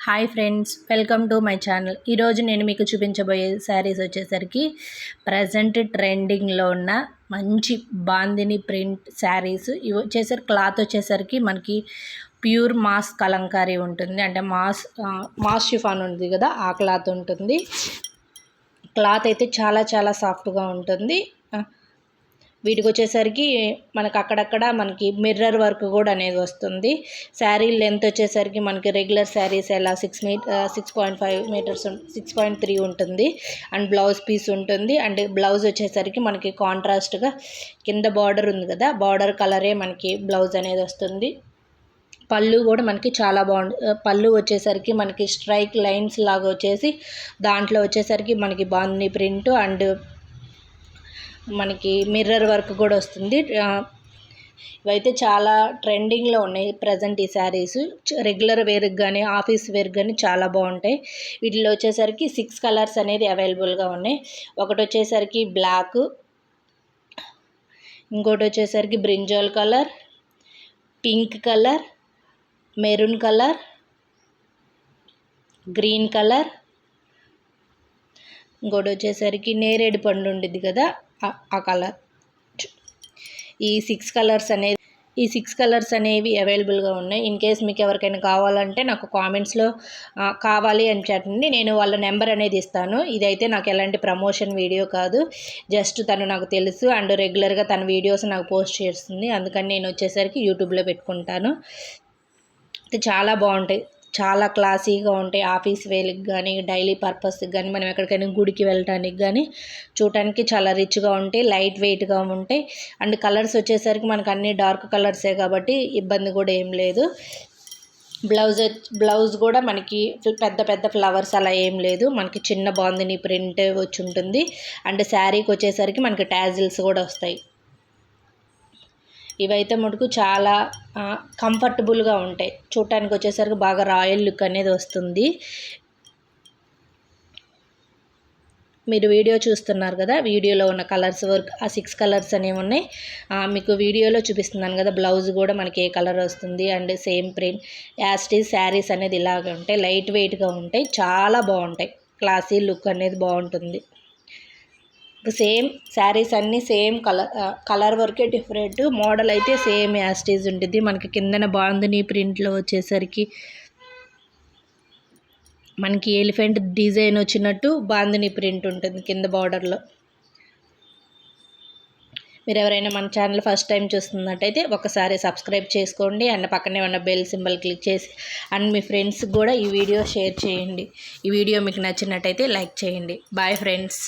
Hi friends, welcome to my channel. ఈరోజు నేను మీకు చూపించబోయే శారీస్ వచ్చేసరికి ప్రజెంట్ ట్రెండింగ్లో ఉన్న మంచి బాందిని ప్రింట్ శారీస్. ఇవి వచ్చేసరికి క్లాత్ వచ్చేసరికి మనకి ప్యూర్ మాస్ కలంకారీ ఉంటుంది. అంటే మాస్ షిఫాన్ ఉంది కదా, ఆ క్లాత్ ఉంటుంది. క్లాత్ అయితే చాలా చాలా సాఫ్ట్గా ఉంటుంది. వీటికి వచ్చేసరికి మనకు అక్కడక్కడ మనకి మిర్రర్ వర్క్ కూడా అనేది వస్తుంది. శారీ లెంత్ వచ్చేసరికి మనకి రెగ్యులర్ శారీస్ ఎలా 6.5 మీటర్స్ 6.3 ఉంటుంది. అండ్ బ్లౌజ్ పీస్ ఉంటుంది. అండ్ బ్లౌజ్ వచ్చేసరికి మనకి కాంట్రాస్ట్గా కింద బార్డర్ ఉంది కదా, బార్డర్ కలరే మనకి బ్లౌజ్ అనేది వస్తుంది. పళ్ళు కూడా మనకి చాలా బాగుంది. పళ్ళు వచ్చేసరికి మనకి స్ట్రైక్ లైన్స్ లాగా వచ్చేసి దాంట్లో వచ్చేసరికి మనకి బాందిని ప్రింట్ అండ్ మనకి మిర్రర్ వర్క్ కూడా వస్తుంది. ఇవైతే చాలా ట్రెండింగ్లో ఉన్నాయి ప్రజెంట్ ఈ శారీస్. రెగ్యులర్ వేర్కి కానీ ఆఫీస్ వేర్కి కానీ చాలా బాగుంటాయి. వీటిలో వచ్చేసరికి 6 కలర్స్ అనేది అవైలబుల్గా ఉన్నాయి. ఒకటి వచ్చేసరికి బ్లాక్, ఇంకోటి వచ్చేసరికి brinjal colour, pink colour, maroon colour, green colour, ఇంకోటి వచ్చేసరికి నేరేడు పండు ఉండేది కదా, ఆ కలర్. ఈ 6 కలర్స్ అనేవి అవైలబుల్గా ఉన్నాయి. ఇన్ కేస్ మీకు ఎవరికైనా కావాలంటే నాకు కామెంట్స్లో కావాలి అని చెప్పండి, నేను వాళ్ళ నెంబర్ అనేది ఇస్తాను. ఇదైతే నాకు ఎలాంటి ప్రమోషన్ వీడియో కాదు, జస్ట్ తను నాకు తెలుసు అండ్ రెగ్యులర్గా తన వీడియోస్ నాకు పోస్ట్ చేస్తుంది. అందుకని నేను వచ్చేసరికి యూట్యూబ్లో పెట్టుకుంటాను. అయితే చాలా బాగుంటాయి, చాలా క్లాసీగా ఉంటాయి. ఆఫీస్ వేర్కి కానీ డైలీ పర్పస్కి కానీ మనం ఎక్కడికైనా గుడికి వెళ్ళడానికి కానీ చూడటానికి చాలా రిచ్గా ఉంటాయి, లైట్ వెయిట్గా ఉంటాయి. అండ్ కలర్స్ వచ్చేసరికి మనకు అన్ని డార్క్ కలర్సే కాబట్టి ఇబ్బంది కూడా ఏం లేదు. బ్లౌజ్ కూడా మనకి పెద్ద పెద్ద ఫ్లవర్స్ అలా ఏం లేదు, మనకి చిన్న బాందిని ప్రింట్ వచ్చి ఉంటుంది. అండ్ శారీకి వచ్చేసరికి మనకి టాజిల్స్ కూడా వస్తాయి. ఇవైతే మటుకు చాలా కంఫర్టబుల్గా ఉంటాయి. చూడటానికి వచ్చేసరికి బాగా రాయల్ లుక్ అనేది వస్తుంది. మీరు వీడియో చూస్తున్నారు కదా, వీడియోలో ఉన్న కలర్స్ వర్క్ ఆ 6 కలర్స్ అనేవి ఉన్నాయి. మీకు వీడియోలో చూపిస్తున్నాను కదా, బ్లౌజ్ కూడా మనకి ఏ కలర్ వస్తుంది అండ్ సేమ్ ప్రింట్ యాస్టీస్ శారీస్ అనేది ఇలాగే ఉంటాయి. లైట్ వెయిట్గా ఉంటాయి, చాలా బాగుంటాయి. క్లాసీ లుక్ అనేది బాగుంటుంది. సేమ్ శారీస్ అన్నీ సేమ్ కలర్ వర్కే డిఫరెంట్, మోడల్ అయితే సేమ్ యాస్టీజ్ ఉంటుంది. మనకి కిందన బాందిని ప్రింట్లో వచ్చేసరికి మనకి ఎలిఫెంట్ డిజైన్ వచ్చినట్టు బాందిని ప్రింట్ ఉంటుంది కింద బార్డర్లో. మీరు ఎవరైనా మన ఛానల్ ఫస్ట్ టైం చూస్తున్నట్టయితే ఒకసారి సబ్స్క్రైబ్ చేసుకోండి అండ్ పక్కనే ఉన్న బెల్ సింబల్ క్లిక్ చేసి అండ్ మీ ఫ్రెండ్స్కి కూడా ఈ వీడియో షేర్ చేయండి. ఈ వీడియో మీకు నచ్చినట్టయితే లైక్ చేయండి. Bye friends.